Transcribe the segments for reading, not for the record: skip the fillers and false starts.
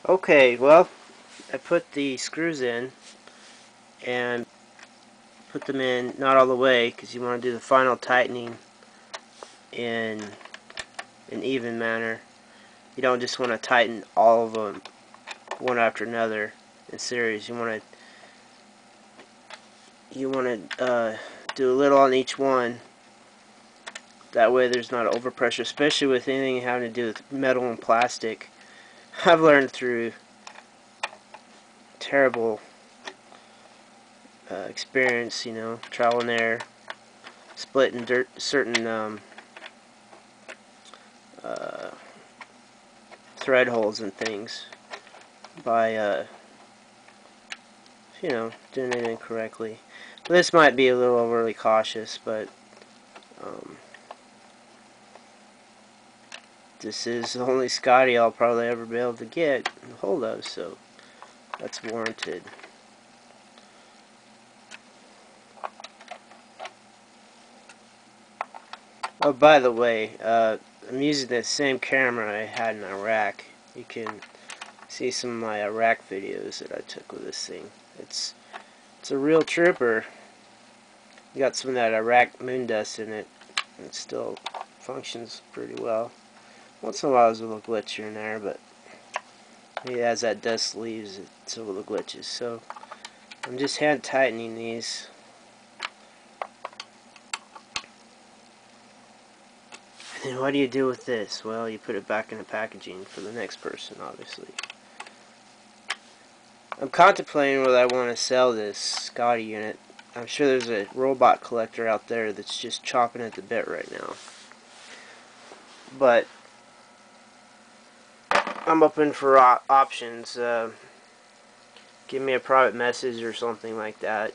Okay, well, I put the screws in and put them in not all the way because you want to do the final tightening in an even manner. You don't just want to tighten all of them one after another in series. You want to do a little on each one. That way there's not overpressure, especially with anything having to do with metal and plastic. I've learned through terrible experience, trial and error, splitting certain uh, thread holes and things by, doing it incorrectly. This might be a little overly cautious, but um, this is the only Scoty I'll probably ever be able to get a hold of, so that's warranted. Oh, by the way, I'm using the same camera I had in Iraq. You can see some of my Iraq videos that I took with this thing. It's a real trooper. Got some of that Iraq moon dust in it. It still functions pretty well. Once in a while there's a little glitch here and there, but as that dust leaves, it's a little glitches. So I'm just hand tightening these. And what do you do with this? Well, you put it back in the packaging for the next person, obviously. I'm contemplating whether I want to sell this Scoty unit. I'm sure there's a robot collector out there that's just chopping at the bit right now. But I'm open for options. Give me a private message or something like that.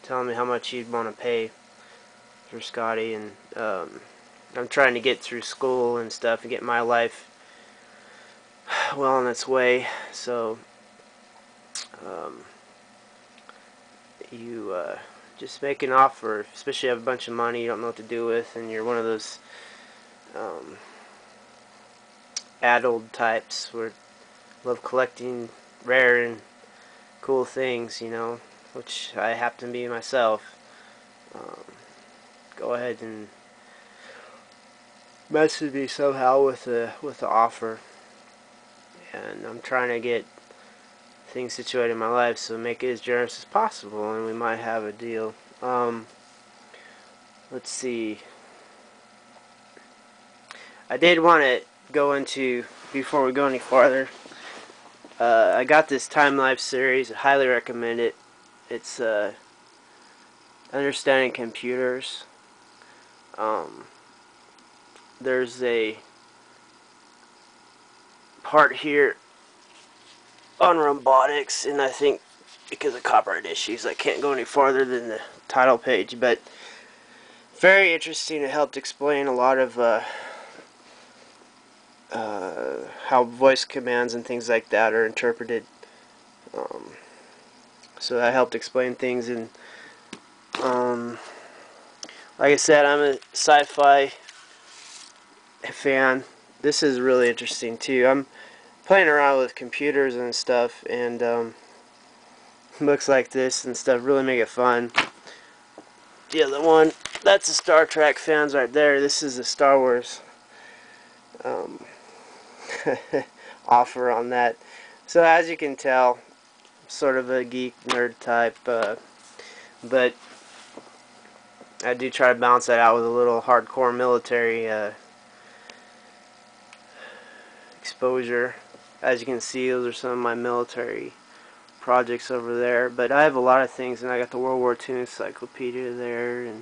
Telling me how much you'd want to pay for Scoty, and I'm trying to get through school and stuff and get my life well on its way. So you just make an offer, especially if you have a bunch of money you don't know what to do with, and you're one of those addled types where love collecting rare and cool things, which I happen to be myself. Go ahead and message me somehow with the offer, and I'm trying to get things situated in my life so make it as generous as possible, and we might have a deal. Let's see. I did want to go into, before we go any farther, I got this time-lapse series. I highly recommend it. It's Understanding Computers. There's a part here on robotics, and I think because of copyright issues I can't go any farther than the title page, but very interesting. It helped explain a lot of how voice commands and things like that are interpreted. So that helped explain things, and like I said, I'm a sci-fi fan. This is really interesting too. I'm playing around with computers and stuff, and looks like this and stuff really make it fun. The other one, that's the Star Trek fans right there. This is a Star Wars offer on that. So as you can tell, I'm sort of a geek nerd type, but I do try to balance that out with a little hardcore military exposure. As you can see, those are some of my military projects over there, but I have a lot of things, and I got the World War II encyclopedia there, and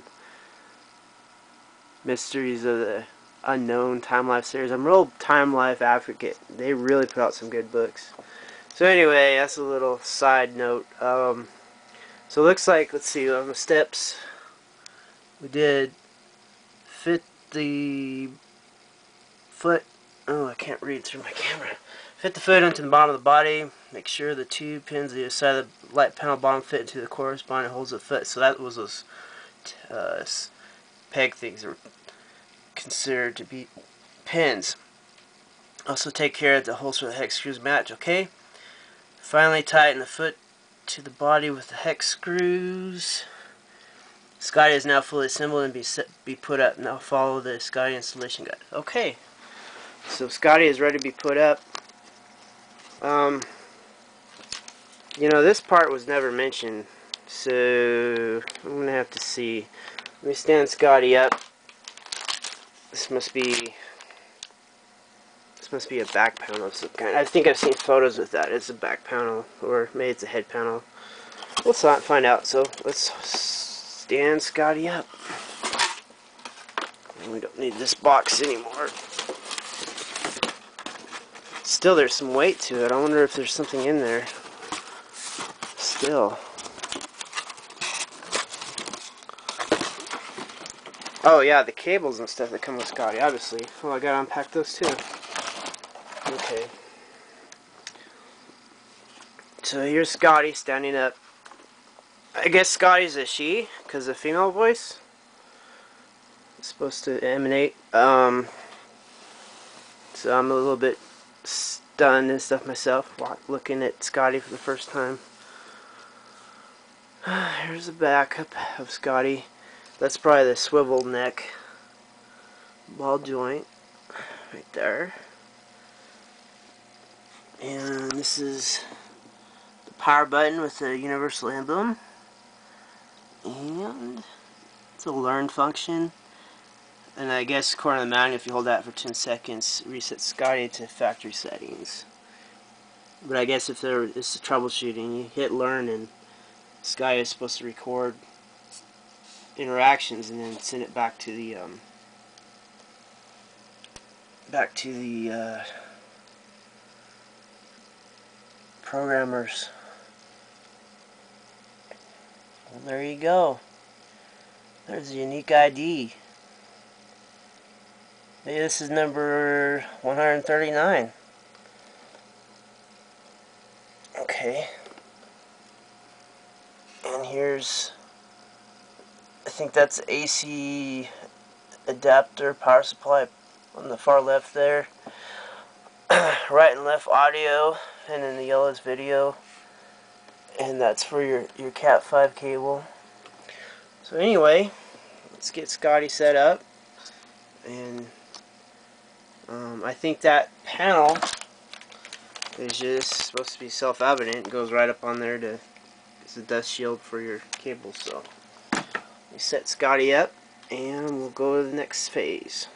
Mysteries of the Unknown time-lapse series. I'm a real time-life advocate. They really put out some good books. So anyway, that's a little side note. So it looks like, let's see, on the steps, we did fit the foot, oh, I can't read through my camera. Fit the foot into the bottom of the body. Make sure the two pins on the side of the light panel bottom fit into the corresponding holes of the foot. So that was those peg things that were considered to be pins. Also take care of the holes where the hex screws match, okay? Finally tighten the foot to the body with the hex screws. Scoty is now fully assembled and be put up. Now follow the Scoty installation guide. Okay, so Scoty is ready to be put up. You know, this part was never mentioned, so I'm gonna have to see. Let me stand Scoty up. This must be a back panel of some kind. I think I've seen photos with that. It's a back panel, or maybe it's a head panel. We'll find out. So let's stand Scoty up. We don't need this box anymore. Still, there's some weight to it. I wonder if there's something in there. Still. Oh yeah, the cables and stuff that come with Scoty, obviously. Oh, I gotta unpack those too. Okay. So here's Scoty standing up. I guess Scoty's a she, because the female voice is supposed to emanate. So I'm a little bit stunned and stuff myself, looking at Scoty for the first time. Here's a backup of Scoty. That's probably the swivel neck ball joint right there. And this is the power button with the universal emblem. And it's a learn function. And I guess according to the manual, if you hold that for 10 seconds, it resets Scoty to factory settings. But I guess if there is troubleshooting, you hit learn and Scoty is supposed to record interactions and then send it back to the programmers. Well, there you go. There's a unique ID. Maybe this is number 139. Okay. And here's, I think that's AC adapter power supply on the far left there. Right and left audio, and then the yellow is video. And that's for your Cat 5 cable. So anyway, let's get Scoty set up. And I think that panel is just supposed to be self-evident. It goes right up on there to, it's a dust shield for your cables. So we set Scoty up and we'll go to the next phase.